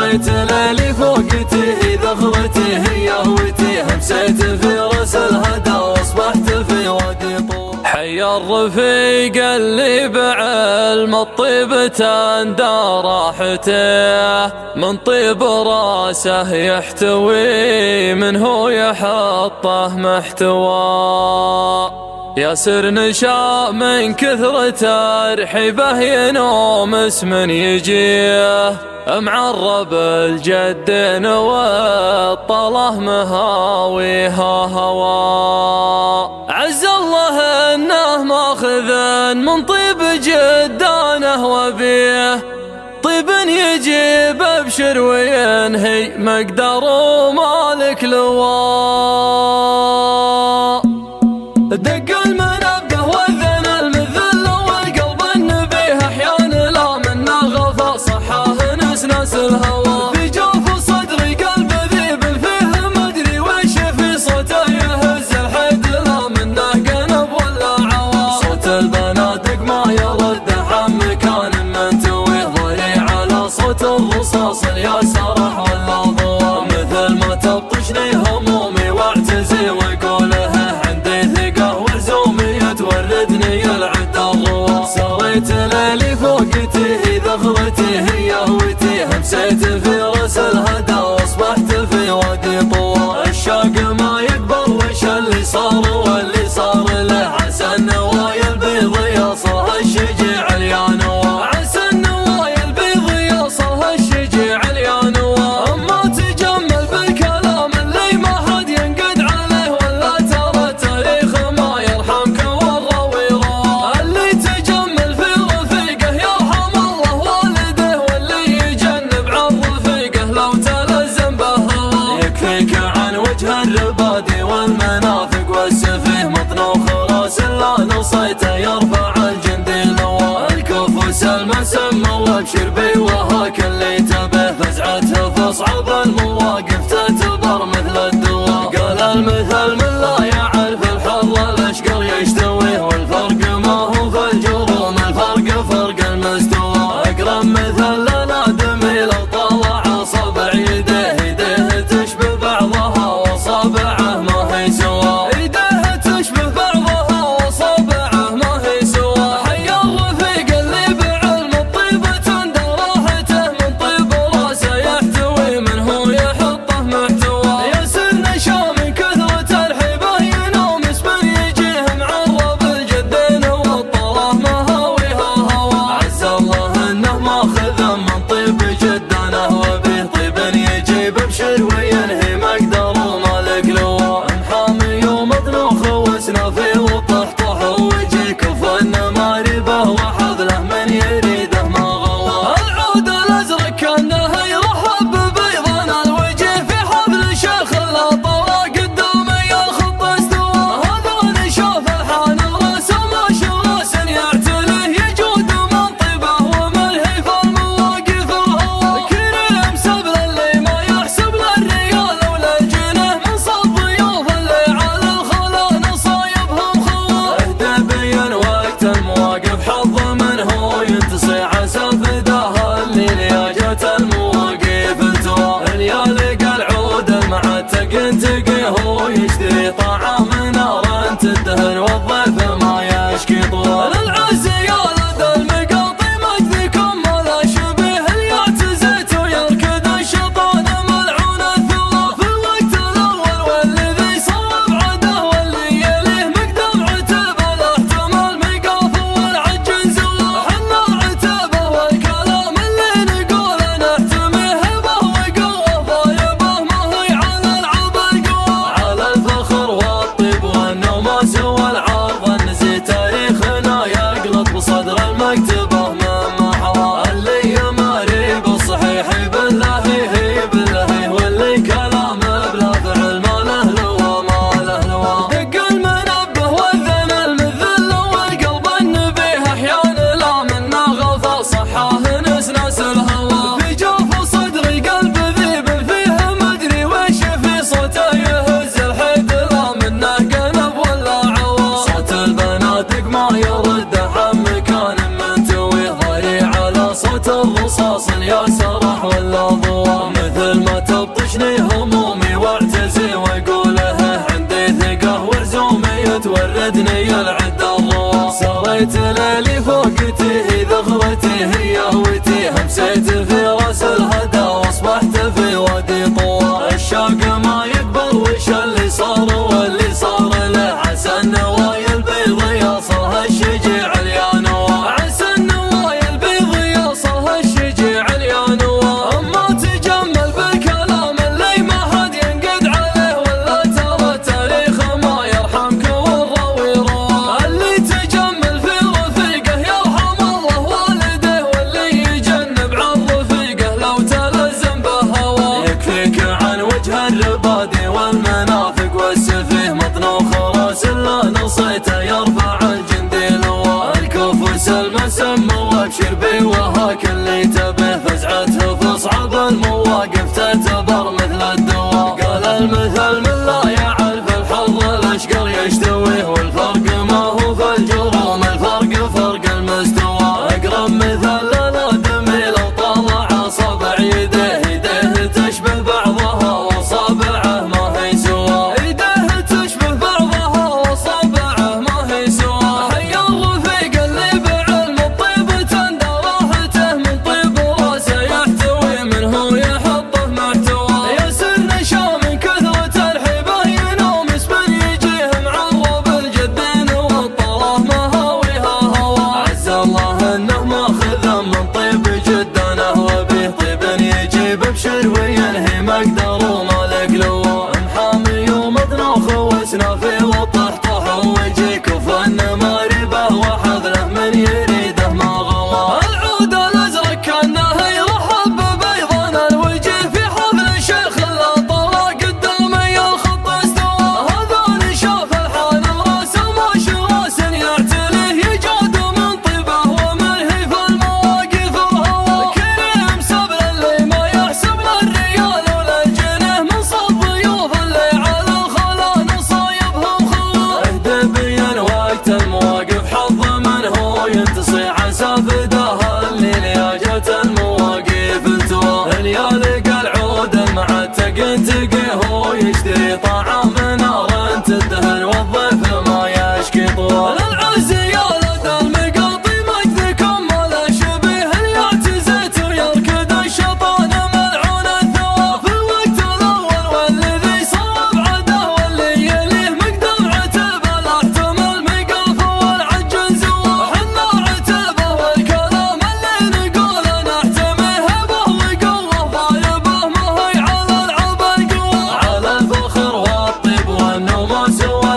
سريت ليلي فوقتي ذخرتي هي هوتي همسيت في رأس الهدى واصبحت في وادي طور. حي الرفيق اللي بعلم الطيب تندى راحته من طيب راسه يحتوي منه يحطه محتوى. ياسر نشا من كثرة ترحيبه ينوم اسم يجيه معرب الجدين والطله مهاويها هوا. عز الله انه ماخذ من طيب جدانه وبيه طيب يجيب ابشر وينهي مقدر ومالك لواء. دق المنبه واذن المذل والقلب النبيه احيان لا منا غفى صحاه نسناس الهوى. في جوف صدري قلب ذيب فيه مدري وش في صوته يهز الحيد لا منه قنب ولا عوا. صوت البنادق ما يرد عن مكان منتوي ضري على صوت الرصاص يا سرح ولا ضوى. مثل ما تبطشني همومي واعتزي وقوله وردني العد الروا. سريت ليلي فوقتي ذخرتي هي هوتي همسيت في رأس الهدى واصبحت في وادي طور. الشاق ما يقبل وش اللي صار واللي صار له. عسى النوايا البيض يصلها الشجيع اليانوا. عسى النوايا البيض يصلها الشجيع اليانوا. اما تجمل بالكلام اللي ما حد ينقد عليه ولا ترى تاريخ ما يرحمك الربادي والمنافق والسفيه مطنوخ راس لا نصيته يرفع الجندي لواء. الكفوس المسمى وابشر بي وهاك اللي تبه فزعته فاصعب المواقف تعتبر مثل الدواء. قال المثل من لا يعرف الحر الاشقر يشتويه والفرق ما هو في الجروم الفرق فرق المستوى. اقرب مثل لنادمي لو طلع اصابع يديه يديه تشبه بعضها وصابعه ما هي سوا. ايديه تشبه بعضها وصابعه ما هي سوا. حي الرفيق اللي بعلم الطيب تندى طليت ليلي فوقتي ذخرتي هي هويتي همسيت في راس الهدى واصبحت في وادي طوى الشاق ما يقبل وش اللي صار واللي صار له عسى النوايا البيض يصلها الشجيع اليانوى عسى النوايا البيض يصلها الشجيع اليانوى اما تجمل بالكلام اللي ما حد ينقد عليه ولا ترى التاريخ ما يرحمك والراوي روى اللي تجمل في رفيقه يرحم الله والده واللي يجنب عن رفيقه لو تلزم بهوى يكفيك عن وجه الربادي والمنافق والسفيه مطنوخ راس الا نصيته يرفع الجندي لواء الكفوس المسمى وابشر بي وهاك اللي تبه فزعته في صعب المواقف تعتبر مثل الدواء قال المثل من لا يعرف الحظ الاشقر يشتويه والفرق ما هو في الجروم الفرق فرق المستوى اقرب مثل الادمي لو طلع اصابع يديه تشبه بعضها واصابعه ما هي سوا يديه تشبه بعضها واصابعه ما هي سوا حي الرفيق اللي بعلم الطيب تندى راحته من طيب راسه يحتوي منه يحطه محتوى يسر نشا من كثرة الحبه ينوم اسم يجيه معرب الجدين والطراه مهاويها هوا عز الله انه ماخذ من طيب جدانه وبه طيب يجيب بشر وينهي مقدر ومالك لو محامي ومطنوخ وسنافي وطحطح ويجيك وفن ماربه وحذله من يريده ما غوى العود الازرق كانه يرحب بيضان الوجه في حفل شيخ لا طلع قدامي الخط استوى هذا شاف الحال الرسم وشراس يعتليه يجاد من طيبه ومنهي في المواقف الهوى كريم سبل اللي ما يحسب للريال ولا الجنيه من صب ضيوف اللي على الخلا نصايبهم خوا اهدى بين وقت المواقف حظ من هو ينتصي عسى فداها اللي لياجت المواقف التوى اليا لقى العود المعتق تقيه هو يشتري طعام نار تدهن والضيف ما يشكي طوى للعز يا لدى المقاطي مجدكم ولا شبيه يعتزت ويركض الشيطان ملعون الثوى في الوقت الاول والذي صاب عده واللي يليه مقدم عتبه لا احتمل مقاف والعج زوى حنا عتبه والكلام اللي نقوله نحتميه به وقوه ضايبه ما هي على العب القوى على الفخر والطيب والنوم سوى